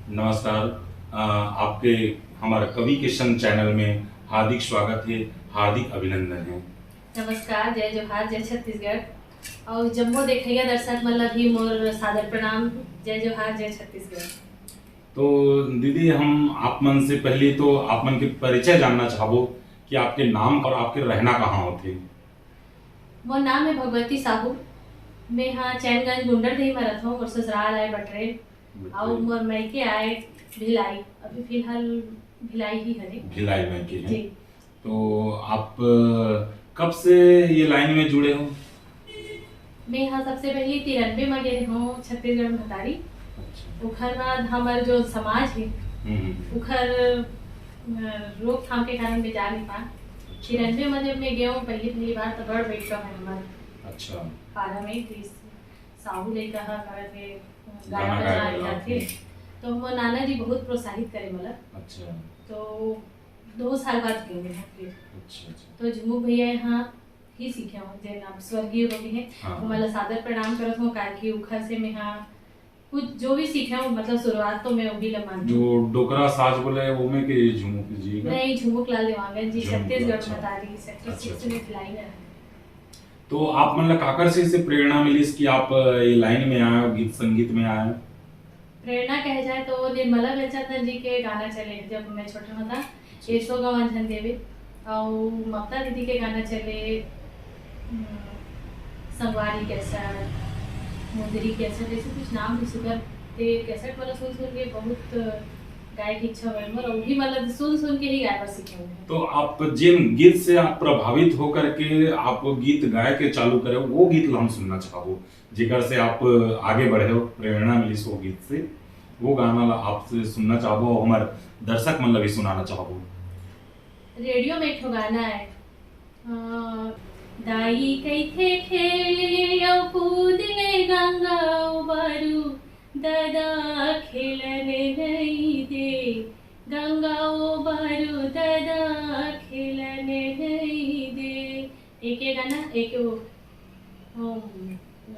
नमस्कार। आपके हमारा कवि किशन चैनल में हार्दिक स्वागत है, हार्दिक अभिनंदन है। नमस्कार, जय जोहार, जय छत्तीसगढ़ और जम्मो देखैया दर्शक मन भी मोर सादर प्रणाम। जय जोहार, जय छत्तीसगढ़। तो दीदी, हम आप मन से पहले तो आप मन के परिचय जानना चाहबो कि आपके नाम और आपके रहना कहाँ होते। मोर नाम है भगवती साहू। मैं हाँ चैनगंज गुंडरदेही में रहता हूँ। मोर ससुराल आए बटरे और मोर मायके आए भिलाई। अभी फिलहाल भिलाई ही हरे। भिलाई में के हैं जी। तो आप कब से ये लाइन में जुड़े हो? मैं यहाँ सबसे पहले 93 में गए हूँ छत्तीसगढ़ में भतारी। अच्छा। उखर बाद हमार जो समाज है उखर रोकथाम के कारण मैं जा नहीं पा। 93 में जब मैं गया हूँ पहली बार तो बड़ बैठा है हमारे। अच्छा। पारा में तो साहू ले कहा करते गाना गाना गाए बजाए थे। तो वो नाना जी बहुत प्रोत्साहित करे मतलब। अच्छा। तो 2 साल बाद गए हैं फिर। अच्छा। तो झुमुक भैया यहाँ ही सीखे हूँ जे नाम स्वर्गीय हो गए हैं। हाँ। तो मतलब सादर प्रणाम करत हूँ काहे उखर से मैं यहाँ कुछ जो भी सीखे हूँ मतलब शुरुआत तो मैं वही लमान जो डोकरा साज बोले वो में के झुमुक जी का? नहीं, झुमुक लाल देवांगन जी छत्तीसगढ़ अच्छा। भतारी सेक्टर 6 में भिलाई में रहते। तो आप मतलब काकर से इसे प्रेरणा मिली कि आप ये लाइन में आए हो, गीत संगीत में आए हो? प्रेरणा कह जाए तो निर्मला बेलचंदन जी के गाना चले जब मैं छोटा था। केशव गवान देवी और ममता दीदी के गाना चले। संगवारी कैसेट, मुंदरी कैसेट, ऐसे कुछ नाम भी सुगर थे। कैसेट वाला सुन सुन के बहुत गाय की इच्छा हुई और भी मतलब सुन सुन के ही गाय पर सीखे हुए हैं। तो आप जिन गीत से आप प्रभावित होकर के आप गीत गाय के चालू करे वो गीत हम सुनना चाहबो, जेकर से आप आगे बढ़े हो, प्रेरणा मिली सो गीत से, वो गाना ला आपसे सुनना चाहबो और हमारे दर्शक मन ला भी सुनाना चाहबो। रेडियो में एक गाना है दाई कैथे खेले औ कूद ले गंगा बारू दादा खेलने नहीं दे गंगा बारू दादा खेलने नहीं दे। एक ये गाना एक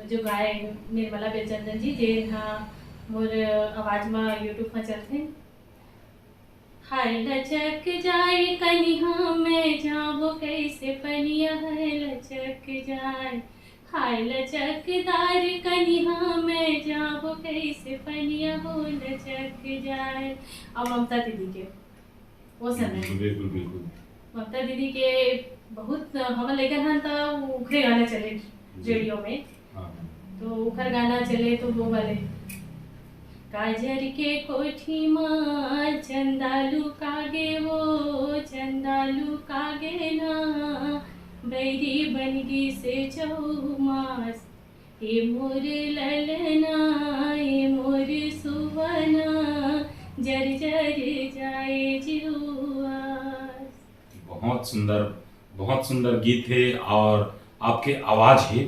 जो गाय निर्मला बेलचंदन जी जे हाँ मोर आवाज में यूट्यूब में चलते। हाय लचक जाए कनिहा में जाबो कैसे पनिया है लचक जाए। हाय लचकदार कनिहा में जाबो कैसे पनिया हो लचक जाए। और ममता दीदी के वो समय बिल्कुल बिल्कुल ममता दीदी के बहुत हम लेकर हाँ तो उखरे गाना चले रेडियो में। हाँ। तो उखर गाना चले तो वो वाले काजर के कोठी माँ चंदालू कागे वो चंदालू कागे ना बैरी बनगी से चौमास ए मोर ललना ए मोर सुवना जर जर जाए जुआस। बहुत सुंदर गीत है और आपके आवाज है।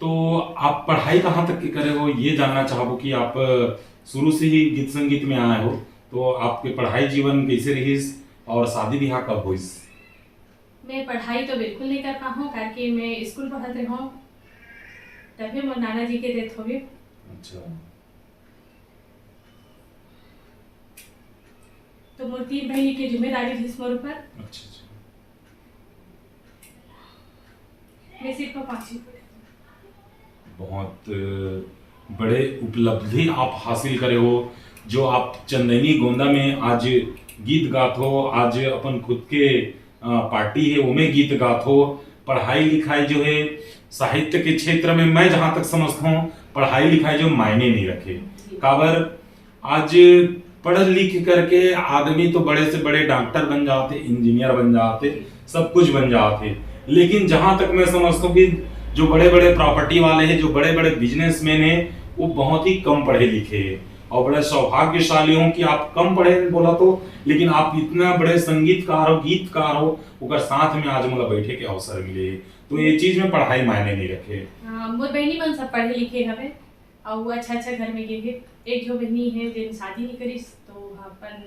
तो आप पढ़ाई कहाँ तक की करे हो ये जानना चाहबो कि आप शुरू से ही गीत संगीत में आए हो, तो आपके पढ़ाई जीवन कैसे रही और शादी ब्याह कब हुई? मैं पढ़ाई तो बिल्कुल नहीं कर पाऊँ क्योंकि मैं स्कूल पढ़ते हूँ तभी मोर नाना जी के डेथ हो गई। अच्छा। तो मोर 3 बहनी की जिम्मेदारी थी मोर ऊपर। अच्छा। मैं सिर्फ 5वीं। बहुत बड़े उपलब्धि आप हासिल करे हो, जो आप चंदनी गोंदा में आज गीत गात हो, आज अपन खुद के पार्टी है उमें गीत गात हो। पढ़ाई लिखाई जो है साहित्य के क्षेत्र में मैं जहां तक समझता हूँ पढ़ाई लिखाई जो मायने नहीं रखे। काबर आज पढ़ लिख करके आदमी तो बड़े से बड़े डॉक्टर बन जाते, इंजीनियर बन जाते, सब कुछ बन जाते, लेकिन जहां तक मैं समझता हूँ कि जो बड़े बड़े प्रॉपर्टी वाले हैं, जो बड़े बड़े बिजनेसमैन हैं, वो बहुत ही कम पढ़े लिखे हैं। और बड़े सौभाग्यशाली हूँ कि आप कम पढ़े बोला तो, लेकिन आप इतना बड़े संगीतकार हो, गीतकार हो, उनका साथ में आज मतलब बैठे के अवसर मिले, तो ये चीज में पढ़ाई मायने नहीं रखे। मोर बहनी मन सब पढ़े लिखे हवे और वो अच्छा घर में गे। एक जो बहनी है जिन शादी नहीं करी तो अपन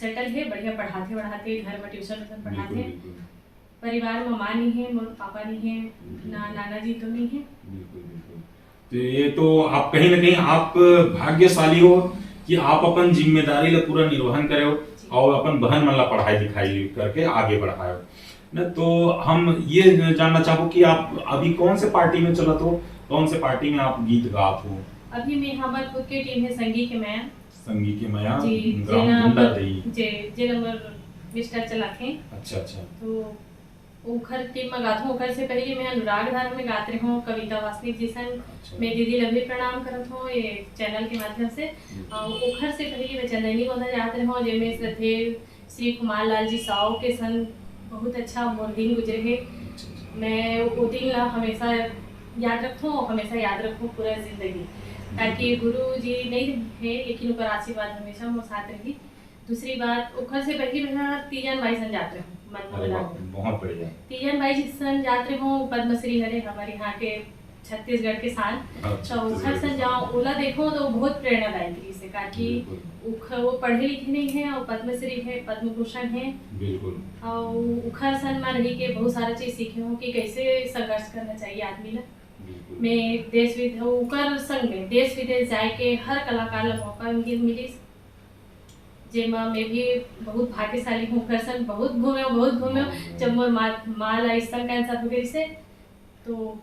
सेटल है, बढ़िया पढ़ाते घर में ट्यूशन पढ़ाते। परिवार में माँ नहीं है, मोर पापा नहीं है, नाना जी तो नहीं है। बिल्कुल। तो ये तो आप कहीं ना कहीं आप भाग्यशाली हो कि आप अपन जिम्मेदारी ला पूरा निर्वहन करे हो और अपन बहन मन ला पढ़ाई लिखाई करके आगे बढ़ाए न। तो हम ये जानना चाहो कि आप अभी कौन से पार्टी में चलत हो, कौन से पार्टी में आप गीत गात हो? अभी मैं हमार खुद के टीम है संगी के मैं संगी के मया जी ग्राम गुंडा दई जे नंबर मिस्टर चलाखे। अच्छा अच्छा। तो उखर टीम में गात हूँ। उखर से पहले मैं अनुराग धारा में गात रही हूँ, कविता वासनिक जी सन। अच्छा। मैं दीदी लभी प्रणाम करत हूँ ये चैनल के माध्यम से। उखर से पहले मैं चंदनी गोंदा जात रही हूँ, जिनमें श्रद्धे श्री कुमार लाल जी साव के सन बहुत अच्छा मोर दिन गुजरे है। मैं वो दिन ला हमेशा याद रखूँ, हमेशा याद रखूँ पूरा जिंदगी, ताकि गुरु जी नहीं है लेकिन ऊपर आशीर्वाद हमेशा मोर साथ रही। दूसरी बात, उखर से पहले मैं तीजन बाई सन जात रहूँ अरे वाह, बहुत बढ़िया। तीजन बाई जी सन जात रहूँ पद्मश्री हरे हमारे यहाँ के छत्तीसगढ़ के साल। तो उखर सन जाओ ओला देखो तो बहुत प्रेरणादायी से, ताकि वो पढ़े लिखे नहीं है और पद्मश्री है, पद्म भूषण है। बिल्कुल। और उखर सन में रही के बहुत सारा चीज सीखे हूँ कि कैसे संघर्ष करना चाहिए आदमी ला। मैं देश विदेश उकर संग में देश विदेश जाए के हर कलाकार ला मौका मिली, जेमा मैं भी बहुत भाग्यशाली हूँ। उखर बहुत घूमे। जब मोर माँ ला स्तन कैंसर हो गई से, तो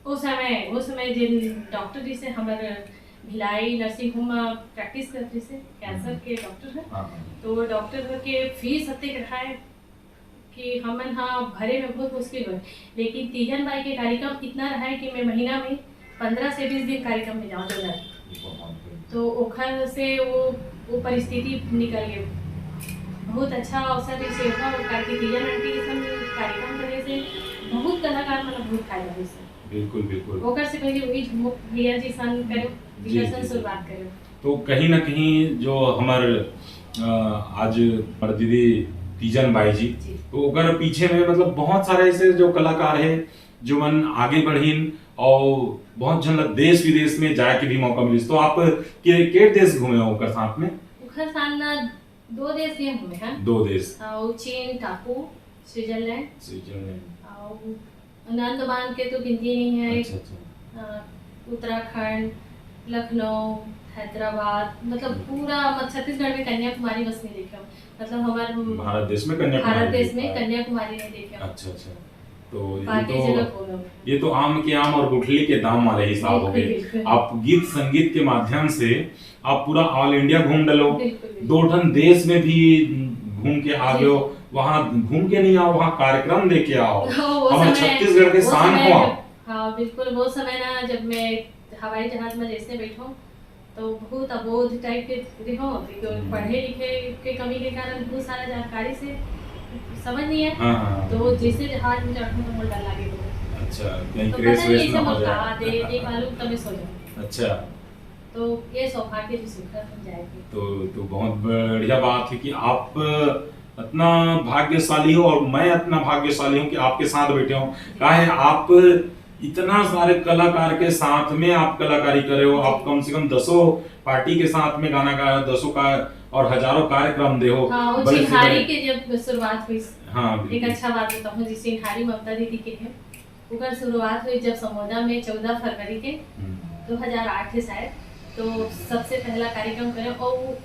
वो समय जिन डॉक्टर जी से हमारे भिलाई नर्सिंग होम में प्रैक्टिस करते से कैंसर के डॉक्टर है। तो वो डॉक्टर के फीस अत्ते रखाए कि हमन हाँ भरे में बहुत मुश्किल हो, लेकिन तीजन बाई के कार्यक्रम इतना रहा है कि मैं महीना में 15 से 20 दिन कार्यक्रम में जाऊँ तो तो ओखर से वो परिस्थिति निकल गई। बहुत अच्छा अवसर से होगा कार्तिक तीजन आंटी के संग कार्यक्रम करने से बहुत कलाकार मतलब बहुत फायदा हुई से। बिल्कुल बिल्कुल। ओकर से पहले वही झुमक भैया जी सन करो, जी सन शुरुआत करो। तो कहीं ना कहीं जो हमार आज हमार दीदी तीजन बाई जी, तो ओकर पीछे में मतलब बहुत सारे ऐसे जो कलाकार है जो मन आगे बढ़ीन और बहुत जन देश विदेश में जाए के भी मौका मिली। तो आप के देश घूमे हो ओकर साथ में? ओकर साथ ना 2 देश गए हुए हैं। 2 देश और चीन, टापू, स्विट्जरलैंड और अंडमान के तो गिनती नहीं है। अच्छा अच्छा। उत्तराखंड, लखनऊ, हैदराबाद, मतलब पूरा छत्तीसगढ़ में कन्याकुमारी बस नहीं देखे, मतलब हमारे भारत देश में कन्याकुमारी नहीं देखे। अच्छा अच्छा। तो ये तो आम के आम और गुठली के दाम वाले हिसाब हो गए। आप गीत संगीत के माध्यम से आप पूरा ऑल इंडिया घूम डलो, 2 ठन देश में भी घूम के आ गए, वहाँ घूम के नहीं आओ, वहाँ कार्यक्रम देके आओ, हमारे छत्तीसगढ़ के शान हो। हाँ बिल्कुल। वो समय ना जब मैं हवाई जहाज में जैसे बैठो तो बहुत अबोध टाइप के रहो, तो पढ़े लिखे के कमी के कारण बहुत सारा जानकारी से समझ नहीं है। हाँ। तो जैसे जहाज में चढ़ो तो मुझे डर लगे। अच्छा, कहीं तो क्रैश वेश ना हो जाए। एक मालूम तब सो जाओ। अच्छा। तो ये सौभाग्य जी सुखद हो जाएगी। तो बहुत बढ़िया बात है कि आप इतना भाग्यशाली हो और मैं इतना भाग्यशाली हूँ कि आपके साथ बैठे हूँ। काहे आप इतना सारे कलाकार के साथ में आप कलाकारी करे हो, आप कम से कम 10 पार्टी के साथ में गाना गा, 10 का और हजारों कार्यक्रम दे हो। हाँ, सिंहारी के जब शुरुआत हुई, हाँ एक अच्छा बात बताऊँ जी, सिंहारी ममता दीदी के है, उनका शुरुआत हुई जब समोदा में 14 फरवरी के 2008 है शायद। तो सबसे पहला कार्यक्रम करे और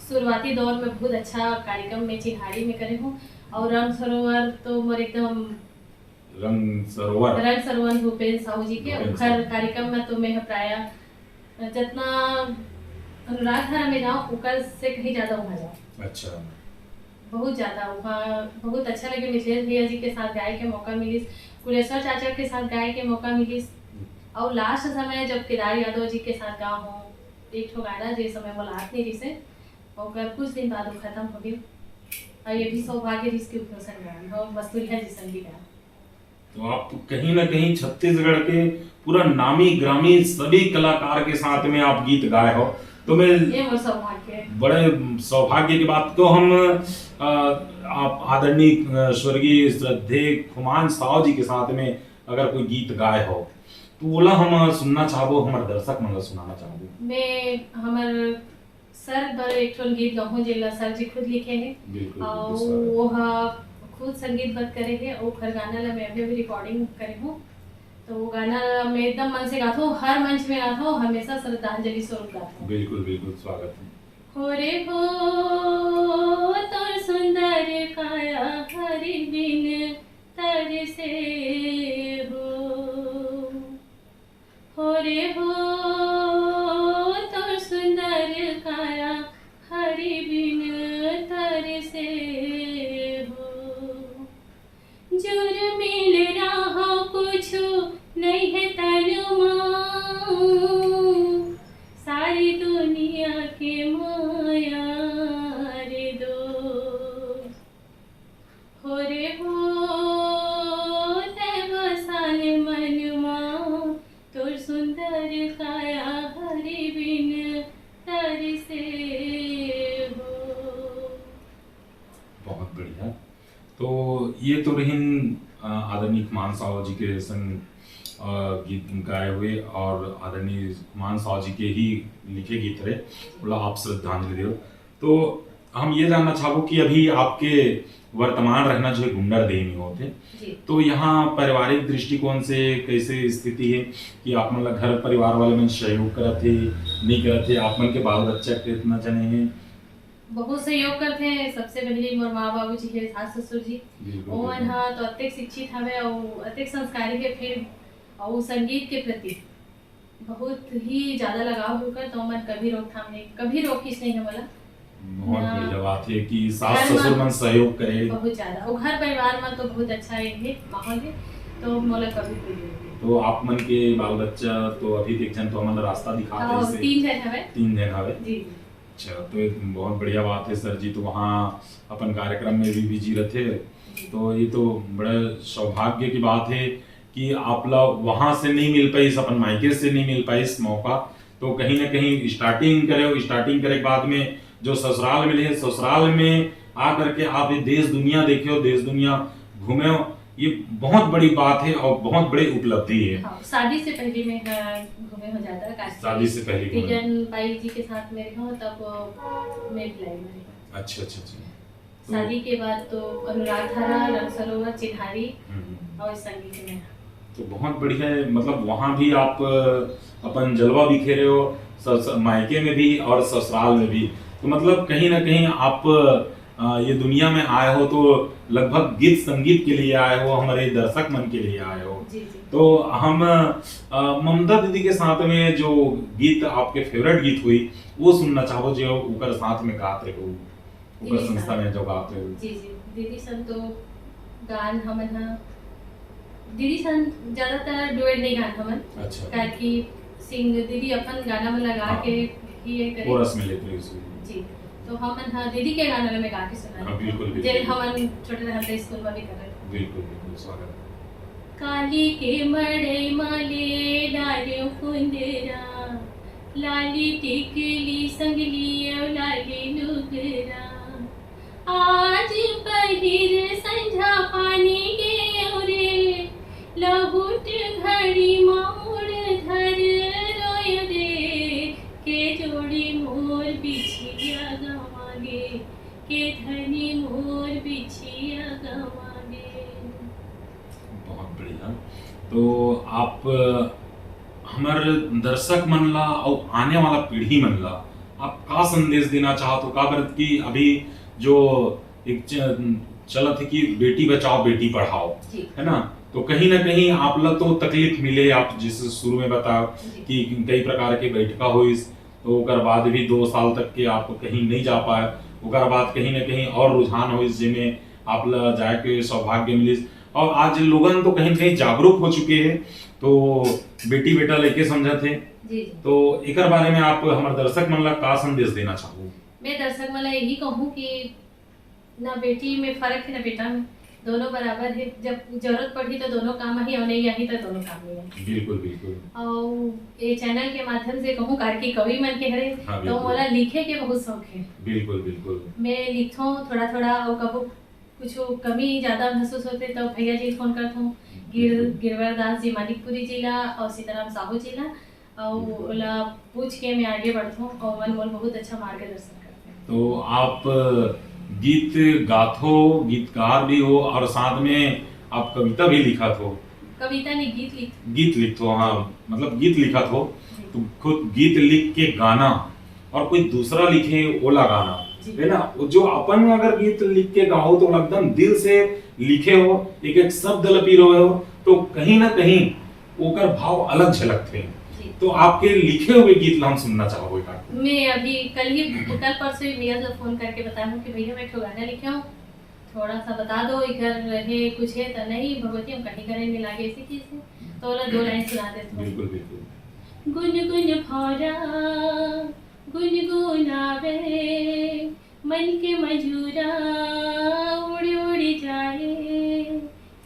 शुरुआती दौर में बहुत अच्छा कार्यक्रम में चिन्हारी में करे हूँ। और रंग सरोवर तो मोर एकदम रंग सरोवर भूपेन्द्र साहू जी के उखर कार्यक्रम में तो मैं प्राय जितना अनुराग धारा में जाऊँ उकर से कहीं ज्यादा वहाँ जाऊँ। अच्छा। बहुत ज्यादा वहाँ बहुत अच्छा लगे। मिथिलेश भैया जी के साथ गाय के मौका मिली, कुलेश्वर चाचा के साथ गाय के मौका मिली। और लास्ट समय जब केदार यादव जी के साथ गाँव हो एक ठो गाना जे समय मुलाकात नहीं जिसे और कुछ दिन बाद वो खत्म हो गई। और ये भी सौभाग्य जिसके उपसन गाना और मस्तूरिया जी संगी गाना। तो आप कहीं ना कहीं छत्तीसगढ़ के पूरा नामी ग्रामी सभी कलाकार के साथ में आप गीत गाए हो, तो मैं ये सौभाग्य बड़े सौभाग्य की बात। तो हम आप आदरणीय स्वर्गीय श्रद्धे खुमान साव जी के साथ में अगर कोई गीत गाए हो तो बोला हम सुनना चाहबो, हमारे दर्शक मन सुनाना चाहबो। मैं हमार सर बर एक ठो गीत गाऊं जेला सर जी खुद लिखे हैं और वो खुद संगीतबद्ध करे हैं और हर गाना ला मैं अभी रिकॉर्डिंग करे हूँ। तो वो गाना मैं एकदम मन से गाता हूँ, हर मंच में गाता हूँ, हमेशा श्रद्धांजलि स्वरूप गाता हूँ। बिल्कुल बिल्कुल, स्वागत है। हो रे हो तोर सुंदर काया हरि बिन तरसे हो रे हो तोर सुंदर काया हरि बिन तरसे हो जुर मिल रहा कुछ नहीं है तनुमा सारी दुनिया के माया रे दो हो रे हो तै बसाल मनुमा तोर सुंदर काया हरि बिन तरसे हो। बहुत बढ़िया। तो ये तो रहीन आदरणीय कुमार साहू जी के संग गीत गाए हुए और आदरणीय कुमार साहू जी के ही लिखे गीत रहे, बोला आप श्रद्धांजलि दो। तो हम ये जानना चाहबो कि अभी आपके वर्तमान रहना जो है गुंडरदेही में होते, तो यहाँ पारिवारिक दृष्टिकोण से कैसे स्थिति है कि आप मतलब घर परिवार वाले में सहयोग करते नहीं करते, आप मन के बाल बच्चा कितना जने हैं? बहुत सहयोग करते हैं। सबसे पहले मोर माँ बाबू जी के सास ससुर जी ओमन हा तो अत्यंत शिक्षित हवे और अत्यंत संस्कारी के, फिर और संगीत के प्रति बहुत ही ज्यादा लगाव होकर तो मन कभी रोकथाम नहीं, कभी रोकिस नहीं है मला। बहुत बढ़िया बात है कि सास ससुर मन सहयोग करे बहुत ज्यादा, और घर परिवार में तो बहुत अच्छा है माहौल है, तो मोला कभी कोई नहीं। तो आप मन के बाल बच्चा तो अभी देख जन तो मन रास्ता दिखाते हैं, 3 जन हवे। 3 जन हवे जी। अच्छा, तो एक बहुत बढ़िया बात है सर जी, तो वहाँ अपन कार्यक्रम में भी बिजी रहते, तो ये तो बड़ा सौभाग्य की बात है कि आप लोग वहाँ से नहीं मिल पाई, अपन मायके से नहीं मिल पाई इस मौका, तो कहीं ना कहीं स्टार्टिंग करे के बाद में जो ससुराल मिले, ससुराल में आकर के आप ये देश दुनिया देखे हो, देश दुनिया घूमे हो, ये बहुत बड़ी बात है और बहुत बड़ी उपलब्धि है। हाँ, शादी से पहले मैं घूमे हो जाता है, शादी से पहले किजन बाई जी के साथ में रहा तब मैं भिलाई में। अच्छा अच्छा अच्छा। शादी के बाद तो अनुराग धारा, रंग सरोवर, चिन्हारी और संगीत में। तो बहुत बढ़िया है, मतलब वहाँ भी आप अपन जलवा बिखेरे हो, मायके में भी और ससुराल में भी, तो मतलब कहीं ना कहीं आप ये दुनिया में आए हो तो लगभग गीत संगीत के लिए आए हो, हमारे दर्शक मन के लिए आए हो। जी जी। तो हम ममता दीदी के साथ में जो गीत आपके फेवरेट गीत हुई वो सुनना चाहो, जो उकर साथ में गाते हो, उकर संस्था में जो गाते हो। जी जी। दीदी सन तो गान हमन हा, दीदी सन ज्यादातर डुएट नहीं गान हमन। अच्छा। ताकि सिंग दीदी अपन गाना में लगा के ही ये करे, कोरस में लेते हैं इसको। जी। तो हमन हा दीदी के गाना में गा के सुना। हां बिल्कुल बिल्कुल। जे हमन छोटे रहते स्कूल में भी करे। बिल्कुल बिल्कुल, स्वागत। काली के मड़े माले लालियो कुंदरा, लाली टिकली संगली और लाली नुगरा, आज पहिर संझा पानी के ओरे, लहुट घड़ी मोड़ धर रोय रे, के जोड़ी मोर बिछिया गवागे, के धनी मोर बिछिया गवागे। बहुत बढ़िया। तो आप हमार दर्शक मन ला और आने वाला पीढ़ी मन ला आप का संदेश देना चाहते हो? का बरत की अभी जो एक चलत है कि बेटी बचाओ बेटी पढ़ाओ, है ना, तो कहीं ना कहीं आप ला तो तकलीफ मिले, आप जिस शुरू में बताओ कि कई प्रकार के बैठका हुई, तो उकर बाद भी 2 साल तक के आप कहीं नहीं जा पाए, उकर बाद कहीं ना कहीं और रुझान हुई जिसमें आप ला जाए के सौभाग्य मिली, और आज लोगन तो कहीं कहीं जागरूक हो चुके हैं, तो बेटी बेटा लेके समझत है। तो एकर बारे में आप हमारे दर्शक मन ला का संदेश देना चाहो? मैं दर्शक मन ला यही कहूँ कि ना बेटी में फर्क है ना बेटा में, दोनों बराबर है, जब जरूरत पड़ी तो दोनों काम ही, और नहीं आई तो दोनों काम नहीं है। बिल्कुल बिल्कुल। और ये चैनल के माध्यम से कहूँ कार कवि मन के हरे, हाँ, तो मोला लिखे के बहुत शौक है। बिल्कुल बिल्कुल। मैं लिखूं थोड़ा थोड़ा, और कबो कुछ कमी ज्यादा महसूस होते तो भैया जी फोन करता हूँ, गिरवर दास जी मानिकपुरी जिला और सीताराम साहू जिला, और ओला पूछ के मैं आगे बढ़ता हूँ, और मन मोल बहुत अच्छा मार्गदर्शन करते हैं। तो आप गीत गाथो, गीतकार भी हो, और साथ में आप कविता भी लिखत हो। कविता नहीं, गीत लिखत हो। हाँ, मतलब गीत लिखत हो, तो खुद गीत लिख के गाना और कोई दूसरा लिखे ओला गाना, जी। है ना, जो अपन अगर गीत लिख के गाओ तो एकदम दिल से लिखे हो, एक एक शब्द लपी रहे हो, तो कहीं ना कहीं ओकर भाव अलग झलकते हैं। जी। तो आपके लिखे हुए गीत ला हम सुनना चाहोगे का? मैं अभी कल परसों ही भैया से फोन करके बताया हूँ कि भैया मैं एक ठो गाना लिखा हूँ, थोड़ा सा बता दो, इधर रहे कुछ है तो नहीं भगवती हम कहीं करे नहीं लागे इसी चीज से, तो बोला 2 लाइन सुना देते बिल्कुल बिल्कुल। गुनगुन भौरा गुनगुनावे मन के मजूरा उड़ उड़ जाए,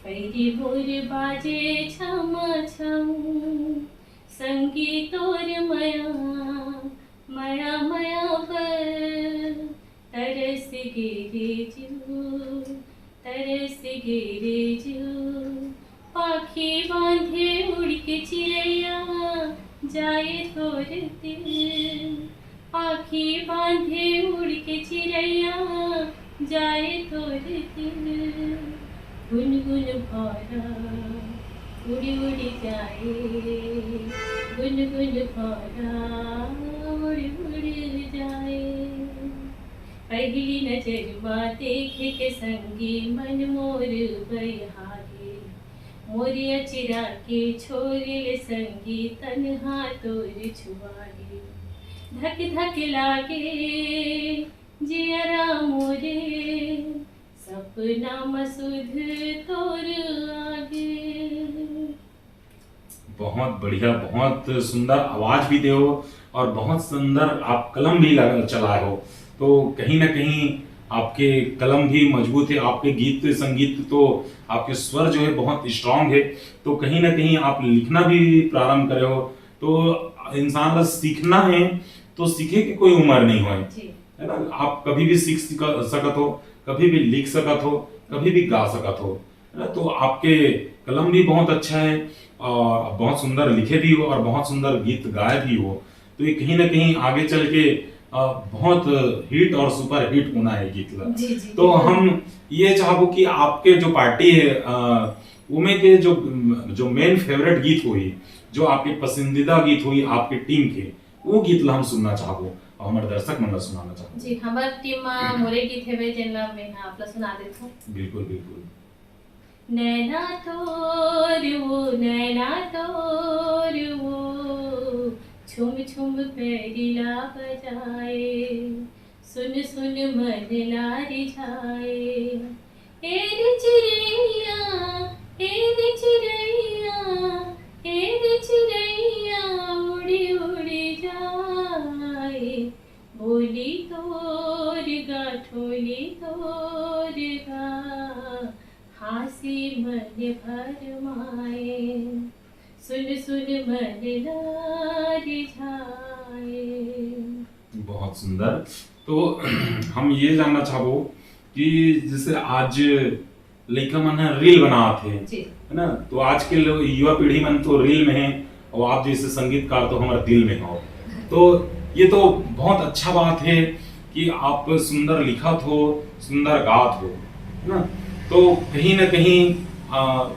पैरी भोर बाजे छम छम, संगीत और मया मया मया पर तरस गिरे जू तरस गिरे जू, पाखी बांधे उड़ के चिड़ैया जाए तोर दिल, पाखी बांधे उड़ के चिड़ैया जाए तोर दिल, गुनगुन भौरा उड़ी उड़ी जाए, गुनगुन भौरा उड़ी उड़ी जाए, पहली नजर देखे के संगी मन मोर बहारे, मोरिया चिरा के छोरे संगी तन्हा तोर छुआरे, धक धक लागे जियरा मोरे, सपना मसुध तोर आगे। बहुत बढ़िया, बहुत सुंदर आवाज भी दे हो और बहुत सुंदर आप कलम भी चलाए हो, तो कहीं ना कहीं आपके कलम भी मजबूत है, आपके गीत संगीत तो आपके स्वर जो है बहुत स्ट्रांग है, तो कहीं ना कहीं आप लिखना भी प्रारंभ करे हो, तो इंसान का सीखना है तो सीखे की कोई उम्र नहीं हो, है ना, आप कभी भी सीख सकत हो, कभी भी लिख सकत हो, कभी भी गा सकत हो, है ना, तो आपके कलम भी बहुत अच्छा है और बहुत सुंदर लिखे भी हो और बहुत सुंदर गीत गाए भी हो, तो ये कहीं ना कहीं आगे चल के बहुत हिट और सुपर हिट होना है गीत ला। तो हम ये चाहबो कि आपके जो पार्टी है उमे के जो मेन फेवरेट गीत हुई, जो आपके पसंदीदा गीत हुई आपके टीम के, वो गीत ला हम सुनना चाहबो और हमारे दर्शक मन ला सुनाना चाहबो। जी, हमार टीम मोरे गीत हेवे जेनला मैं आपला सुना देत हूं। बिल्कुल बिल्कुल। नैना तोर वो छुम छुम पैरिला बजाए, सुन सुन मन लारी जाए, एरी चिड़ैया एरी चिड़ैया एरी चिड़ैया उड़ी उड़ी जाए, बोली तोर गा ठोली तोर गा, हासी मन भरमाए, सुन सुन मन लारी जाए। बहुत सुंदर। तो हम ये जानना चाहबो कि जैसे आज लड़का मन है रील बनाते हैं, है ना, तो आज के युवा पीढ़ी मन तो रील में है और आप जैसे संगीतकार तो हमारे दिल में हो, तो ये तो बहुत अच्छा बात है कि आप सुंदर लिखत हो, सुंदर गात हो, है ना, तो कहीं ना कहीं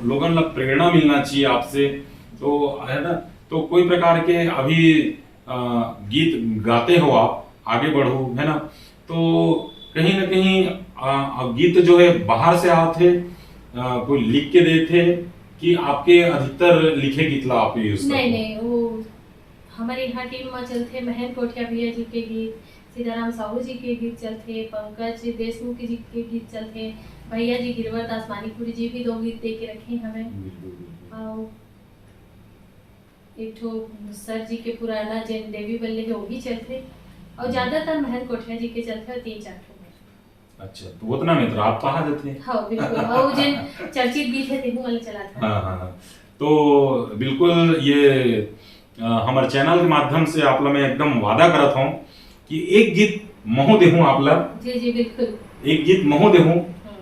लोगन ला प्रेरणा मिलना चाहिए आपसे, तो है ना, तो कोई प्रकार के अभी गीत गाते हो आप, आगे बढ़ो, है ना, तो कहीं ना कहीं गीत जो है बाहर से आते कोई लिख के देते कि आपके अधिकतर लिखे गीत ला आप यूज करते? नहीं, वो हमारे यहाँ टीम में चलते महेंद्र कोठिया भैया जी के गीत, सीताराम साहू जी के गीत चलते, पंकज देशमुख जी के गीत चलते, भैया जी गिरवर दास मानिकपुरी जी भी 2 गीत दे के रखे हमें, और एक ठो सर जी के पुराना जैन देवी बल्ले है वो भी चलते, और ज्यादातर महेंद्र कोठिया जी के चलते 3-4 ठो। अच्छा, तो उतना मित्र आप कहाँ जाते हैं? हाँ बिल्कुल, और जैन चर्चित गीत है तेहू वाले चला था। हाँ, तो बिल्कुल ये हमारे चैनल के माध्यम से आप मैं एकदम वादा करत हूँ कि एक गीत महू देहूँ आप ला। जी बिल्कुल, एक गीत महू देहूँ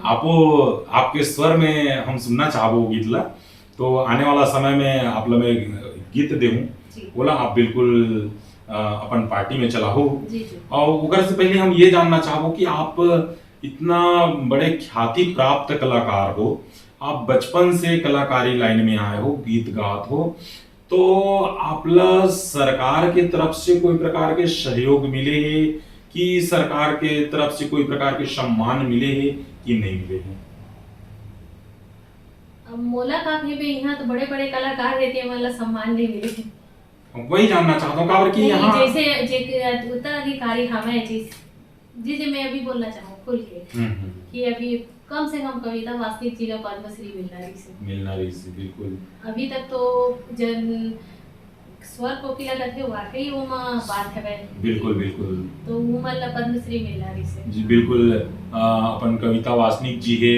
आपो, आपके स्वर में हम सुनना चाहबो गीत ला, तो आने वाला समय में आप ला मैं गीत देहूँ बोला आप बिल्कुल अपन पार्टी में चलाहो। और उगर से पहले हम ये जानना चाहबो कि आप इतना बड़े ख्याति प्राप्त कलाकार हो, आप बचपन से कलाकारी लाइन में आए हो, गीत गात हो, तो आपला सरकार के तरफ से कोई प्रकार के सहयोग मिले है कि सरकार के तरफ से कोई प्रकार के सम्मान मिले है कि नहीं मिले हैं? अब मोला का भी यहाँ तो बड़े बड़े कलाकार रहते हैं, मतलब सम्मान नहीं मिले। वही जानना चाहता हूँ काबर कि नहीं, यहाँ जैसे उत्तराधिकारी हमें जिसे मैं अभी बोलना चाहूँ खुल के कि अभी कम से कम कविता वासनिक जी का पद्मश्री मिलना रही से बिल्कुल अभी तक तो जन स्वर कोकिला करके वाकई वो बात है बिल्कुल बिल्कुल तो वो मतलब पद्मश्री मिलना रही से जी बिल्कुल। अपन कविता वासनिक जी है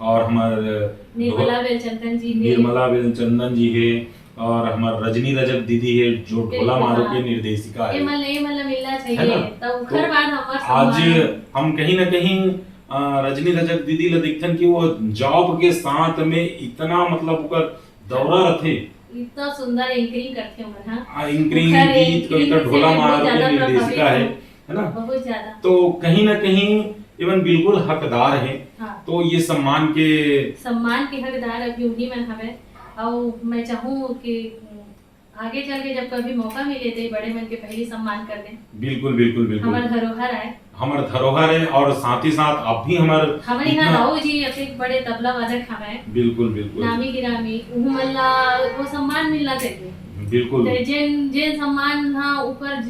और हमारे निर्मला बेलचंदन जी है, निर्मला बेलचंदन जी है और हमारे रजनी रजक दीदी है जो ढोला मारो के निर्देशिका है। ये मतलब मिलना है चाहिए ना? तब तो हर बार हमारा आज हम कहीं ना कहीं रजनी रजक दीदी ला दिखथन कि वो जॉब के साथ में इतना मतलब ओकर दौरा रथे, इतना सुंदर एंकरिंग करते हैं। हां एंकरिंग गीत कविता ढोला मारो के निर्देशिका है ना? बहुत ज्यादा तो कहीं ना कहीं इवन बिल्कुल हकदार है। हाँ। तो ये सम्मान के हकदार अभी उन्हीं में हमें और मैं चाहूँ कि आगे चल के जब कभी मौका मिले तो बड़े मन के पहले सम्मान कर दें। बिल्कुल बिल्कुल बिल्कुल हमार धरोहर है, हमार धरोहर है और साथ ही साथ अब भी हमारे यहाँ राव जी अपने बड़े तबला वादक हमें बिल्कुल बिल्कुल नामी गिरामी उहमल्ला वो सम्मान मिलना चाहिए। बिल्कुल तो जेन सम्मान हाँ ऊपर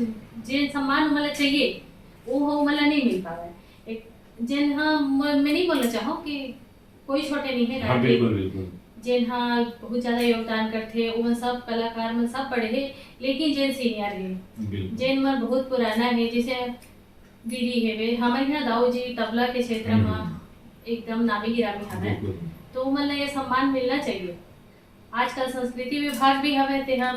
जेन सम्मान मतलब चाहिए वो मतलब नहीं मिल पावा एक जेन हाँ मैं नहीं बोलना चाहूँ कि कोई छोटे नहीं है। हाँ बिल्कुल बिल्कुल जेन हाँ बहुत ज्यादा योगदान करते वो सब कलाकार में सब बड़े हैं लेकिन जेन सीनियर है जेन में बहुत पुराना है जैसे दीदी है वे हमारे यहाँ दाऊ जी तबला के क्षेत्र में एकदम नामी गिरामी हमें तो मतलब ये सम्मान मिलना चाहिए। आजकल संस्कृति विभाग भी हमें यहाँ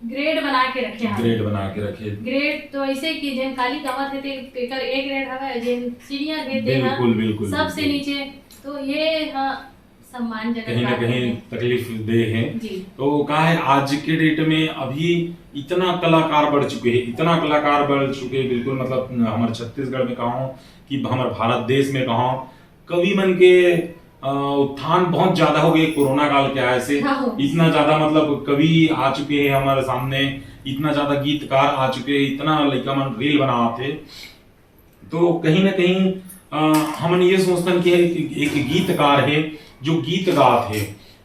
ग्रेड बना के रखे ग्रेड तो ऐसे कि जेन काली कमर थे तेकर ए ग्रेड हवे जेन सीनियर है बिल्कुल सबसे नीचे तो ये हाँ सम्मान कहीं ना कहीं तकलीफ दे है। तो कहा है आज के डेट में अभी इतना कलाकार बढ़ चुके हैं बिल्कुल मतलब हमारे छत्तीसगढ़ में कहा कि हमारे भारत देश में कहा कवि मन के उत्थान बहुत ज्यादा हो गए कोरोना काल के आए से। इतना ज्यादा मतलब कवि आ चुके हैं हमारे सामने, इतना ज्यादा गीतकार आ चुके हैं, इतना लड़का मन रील बना थे। तो कहीं ना कहीं हम ये सोचते कि एक गीतकार है जो गीत गात है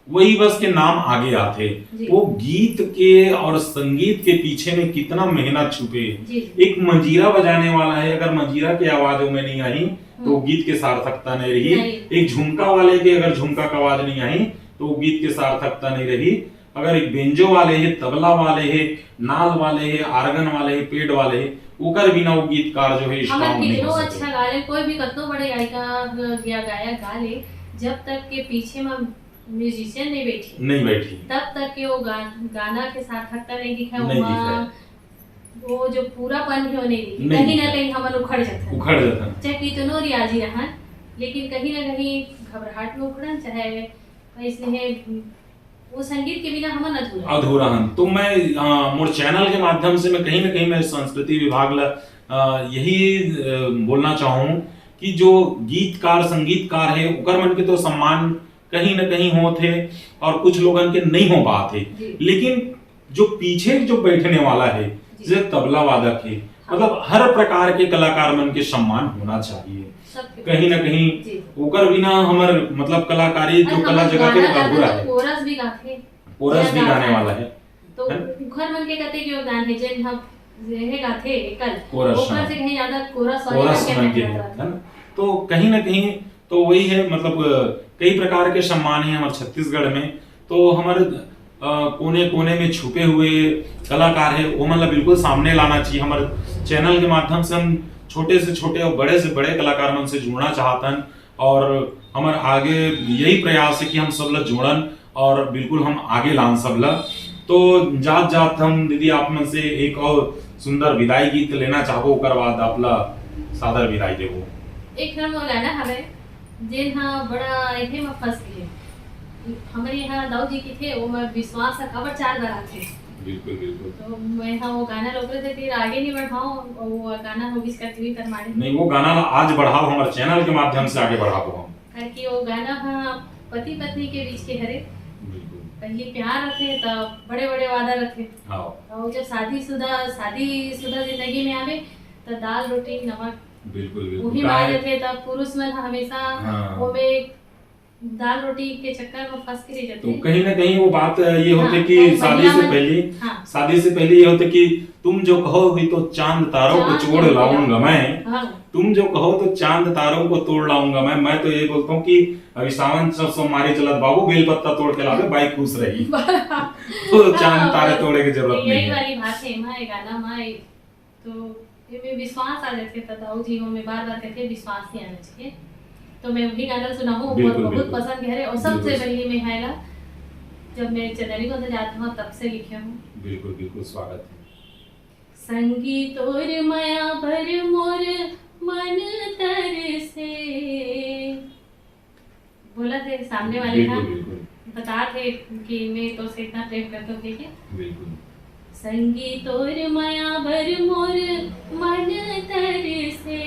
वही बस के नाम आगे आते, वो गीत के और संगीत के पीछे में कितना मेहनत छुपे। एक मंजीरा बजाने वाला है, अगर मंजीरा की आवाज में नहीं आई तो गीत के सार्थकता नहीं रही। एक झुमका वाले के अगर झुमका की आवाज नहीं आई तो गीत के सार्थकता नहीं रही। अगर एक बेंजो वाले है, तबला वाले है, नाल वाले है, आर्गन वाले है, पेड़ वाले है, ओकर बिना वो गीतकार जो है स्ट्रांग नहीं हो सकते। अच्छा गाले कोई भी कतो बड़े गायक गाले जब तक के पीछे में म्यूजिशियन नहीं बैठी तब तक के वो गाना के सार्थकता नहीं दिखा वो जो पूरापन है वो नहीं दिखी। कहीं ना कहीं हमन उखड़ जाता चाहे कितनो रियाजी रहा लेकिन कहीं ना कहीं घबराहट में उखड़न चाहे इसलिए वो संगीत के बिना हमन अधूरा हन। तो मैं मोर चैनल के माध्यम से मैं कहीं ना कहीं मैं संस्कृति विभाग ला यही बोलना चाहूँ कि जो गीतकार संगीतकार है उकर मन के तो सम्मान कहीं ना कहीं होते और कुछ लोगन के नहीं हो पाते, लेकिन जो पीछे जो बैठने वाला है जो तबला वादक है मतलब हर प्रकार के कलाकार मन के सम्मान होना चाहिए। कहीं ना कहीं ओकर बिना हमार मतलब कलाकारी जो कला जगह के अधूरा है। कोरस भी गाने वाला है तो घर मन के कते के योगदान है जेन हम ये गाथे कल ओकर से कहीं ज्यादा कोरस मन के है ना। तो कहीं ना कहीं तो वही है मतलब कई प्रकार के सम्मान है हमारे छत्तीसगढ़ में। तो हमारे कोने कोने में छुपे हुए कलाकार है वो मतलब बिल्कुल सामने लाना चाहिए। हमारे चैनल के माध्यम से हम छोटे से छोटे और बड़े से बड़े कलाकार मन से जुड़ना चाहतन और हमारे आगे यही प्रयास है कि हम सब लोग जुड़न और बिल्कुल हम आगे लान सब लोग। तो जात जात हम दीदी आप मन से एक और सुंदर विदाई गीत लेना चाहो ओकर बाद आपला सादर विदाई देबो। एक हम गाना हवे जेन हां बड़ा एथे में फंस गए हमारे यहाँ दाऊ जी की थे वो मैं विश्वास का खबर 4 बार आते बिल्कुल बिल्कुल। तो मैं हाँ वो गाना रोक रहे थे फिर आगे नहीं बढ़ाऊं और वो गाना हो इसका टीवी कर मारे नहीं वो गाना आज बढ़ाओ हमारे चैनल के माध्यम से आगे बढ़ाओ हम कि वो गाना हाँ पति पत्नी के बीच के हरे बिल्कुल पहले प्यार रखे तब बड़े बड़े वादा रखे, हाँ और जब शादीशुदा जिंदगी में आवे तो दाल रोटी नमक बिल्कुल वही बिल्कुल मांग थे। तब पुरुष मन हमेशा हाँ। वो में दाल रोटी के चक्कर में फंस के रह तो जाते। कहीं ना कहीं वो बात ये होते हाँ, कि तो हाँ, शादी से पहले ये होते कि तुम जो कहोगी तो चांद तारों को चांद छोड़ को लाऊंगा मैं, हाँ, तुम जो कहो तो चांद तारों को तोड़ लाऊंगा मैं तो ये बोलता हूँ कि अभी सावन सब सोमवारी चलत बाबू बेलपत्ता तोड़ के लावे बाई खुश रही तो चांद तारे तोड़े की जरूरत नहीं यही है। वाली बात है माँ गाना माँ तो ये विश्वास आ जाते दाऊ जी में बार बार कहते विश्वास नहीं आना चाहिए। तो मैं वही गाना सुना हूँ और बिल्कुल, बहुत बिल्कुल। पसंद है और सबसे बिल्कुल। पहले में है ना जब मैं चंदेरी को जाती हूँ तब से लिखे हूँ। बिल्कुल बिल्कुल स्वागत है। संगीत और माया भर मोर मन तर से बोला थे सामने वाले बिल्कुल ना बिल्कुल बता थे कि मैं तो से इतना प्रेम करता हूँ ठीक है। बिल्कुल संगीत और माया भर मोर मन तर से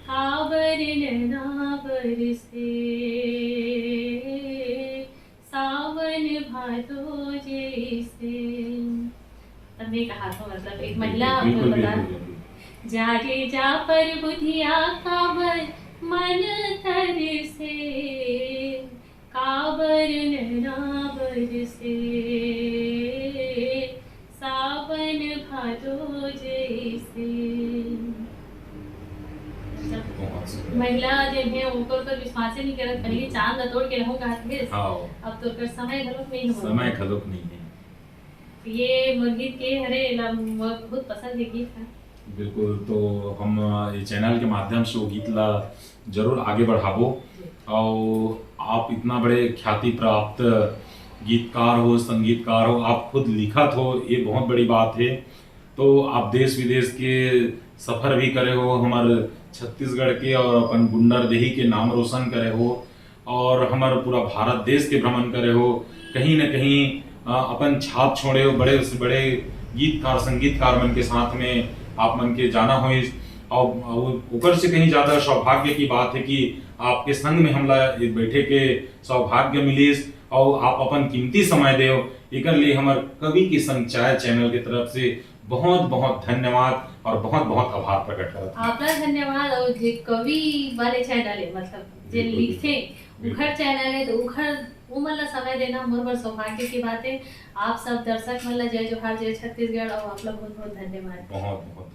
काबर नैनावर से सावन भादो जैसे। तब मैं कहा था मतलब एक महिला आपको बिल्कुल बता बिल्कुल जा रे जा पर बुधिया काबर मन तर से काबर नैनावर से सावन भादो जैसे। बहुत सुंदर। महिला जिन्हें ऊपर पर विश्वास ही नहीं करत पहले चांद तोड़ के रहूंगा हाथ हाँ अब तो कर समय घलोक नहीं हो समय खलुक नहीं है। ये मुर्गी के हरे बहुत पसंद है गीत है। बिल्कुल तो हम ये चैनल के माध्यम से वो गीत ला जरूर आगे बढ़ाबो और आप इतना बड़े ख्याति प्राप्त गीतकार हो संगीतकार हो आप खुद लिखत हो ये बहुत बड़ी बात है। तो आप देश विदेश के सफर भी करे हो हमारे छत्तीसगढ़ के और अपन गुंडरदेही के नाम रोशन करे हो और हमारे पूरा भारत देश के भ्रमण करे हो कहीं न कहीं अपन छाप छोड़े हो बड़े से बड़े गीतकार संगीतकार मन के साथ में आप मन के जाना हो और ऊपर से कहीं ज्यादा सौभाग्य की बात है कि आपके संग में हमला बैठे के सौभाग्य मिलिस और आप अपन कीमती समय दे एक लिए हमारे कवि की संचार चैनल की तरफ से बहुत बहुत धन्यवाद और बहुत बहुत आभार प्रकट करता हूं। आपका धन्यवाद। और जे कवि वाले चैनल है मतलब जे बिल्कुल, लिखे उखर चैनल है तो उखर वो मतलब समय देना मोर बर सौभाग्य की बात है। आप सब दर्शक मतलब जय जोहार जय छत्तीसगढ़ और आप लोग बहुत बहुत धन्यवाद। बहुत बहुत